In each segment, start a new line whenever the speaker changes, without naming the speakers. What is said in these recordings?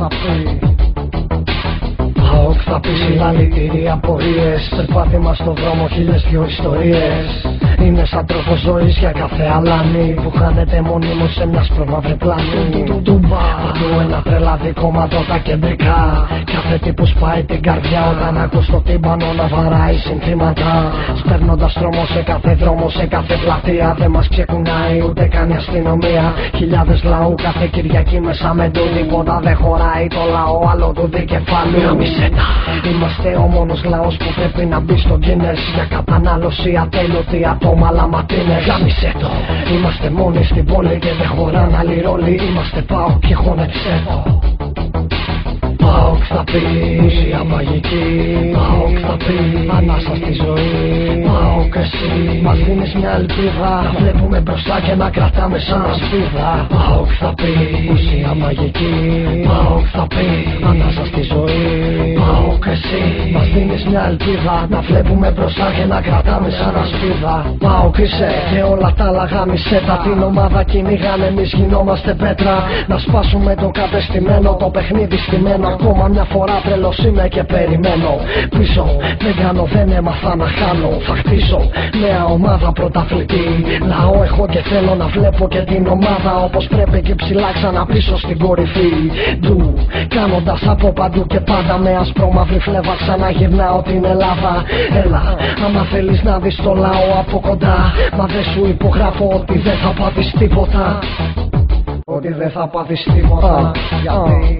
θα πει. ΠΑΟΚ θα πει συλλαλητήρια πορείες. Περπάτημα στο δρόμο, χίλιες δυο ιστορίες. Είναι σαν τρόπο ζωής για κάθε αλάνι που χάνεται μονίμως σε μια σπρωμαύρη πλάνη. Παντού ένα τρελάδι κόμματο τα κεντρικά. Κάθε τι που σπάει την καρδιά όταν ακούς το τύμπανο να βαράει συνθήματα. Σπέρνοντας τρόμο σε κάθε δρόμο, σε κάθε πλατεία. Δεν μας ξεκουνάει ούτε καν η αστυνομία. Χιλιάδες λαού κάθε Κυριακή μέσα με το τίποτα δεν χωράει το λαό άλλο του δικεφάλου. Είμαστε ο μόνος λαός που πρέπει να μπει στο Guinness για κατανάλωση ατέλειωτη ατόμα λαματίνες. Γάμισε το. Είμαστε μόνοι στην πόλη και δεν χωράνε άλλοι ρόλοι. Είμαστε ΠΑΟΚ και χώνεψε το. ΠΑΟΚ θα πει ουσία μαγική. ΠΑΟΚ θα πει ανάσα στη ζωή. ΠΑΟΚ εσύ μας δίνεις μια ελπίδα να βλέπουμε μπροστά και να κρατάμε σαν ασπίδα. ΠΑΟΚ θα πει ουσία μαγική. ΠΑΟΚ θα πει ανάσα στη ζωή. ΠΑΟΚ εσύ μας δίνεις μια ελπίδα να βλέπουμε μπροστά και να κρατάμε σαν ασπίδα. ΠΑΟΚ είσαι και όλα τα άλλα γάμισε τα. Την ομάδα κυνηγάνε, εμείς γινόμαστε πέτρα. Να σπάσουμε το κατεστημένο, το παιχνίδι στημένο. Ακόμα μια φορά τρελός είμαι και περιμένω. Πίσω δεν κάνω, δεν έμαθα να χάνω. Θα χτίσω νέα ομάδα πρωταθλητή. Λαό έχω και θέλω να βλέπω και την ομάδα όπως πρέπει και ψηλά ξαναπίσω στην κορυφή. Ντου κάνοντας από παντού και πάντα με ασπρόμαυρη φλέβα ξαναγυρνάω την Ελλάδα. Έλα άμα θέλεις να δεις το λαό από κοντά. Μα δεν σου υπογράφω ότι δεν θα πάθεις τίποτα. Ότι δεν θα πάθεις τίποτα. Γιατί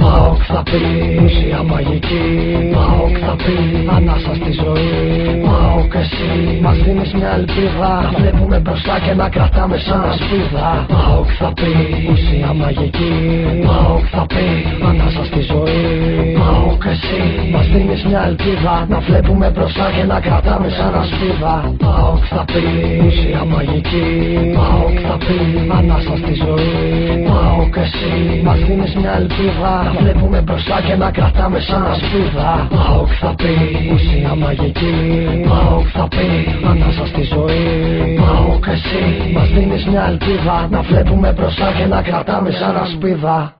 ΠΑΟΚ θα πει ουσία μαγική. ΠΑΟΚ θα πει ανάσα στη ζωή. ΠΑΟΚ εσύ μας δίνεις μια ελπίδα να βλέπουμε μπροστά και να κρατάμε σαν ασπίδα. ΠΑΟΚ θα πει ουσία μαγική. ΠΑΟΚ θα πει ανάσα στη ζωή. ΠΑΟΚ εσύ μας δίνεις μια ελπίδα να βλέπουμε μπροστά και να κρατάμε σαν ασπίδα. ΠΑΟΚ θα πει ουσία μαγική. ΠΑΟΚ θα πει ανάσα στη ζωή. ΠΑΟΚ εσύ μας δίνεις μια ελπίδα να βλέπουμε μπροστά και να κρατάμε σαν ασπίδα. ΠΑΟΚ θα πει ουσία μαγική. ΠΑΟΚ θα πει ανάσα στη ζωή. ΠΑΟΚ εσύ μας δίνεις μια ελπίδα να βλέπουμε μπροστά και να κρατάμε σαν ασπίδα.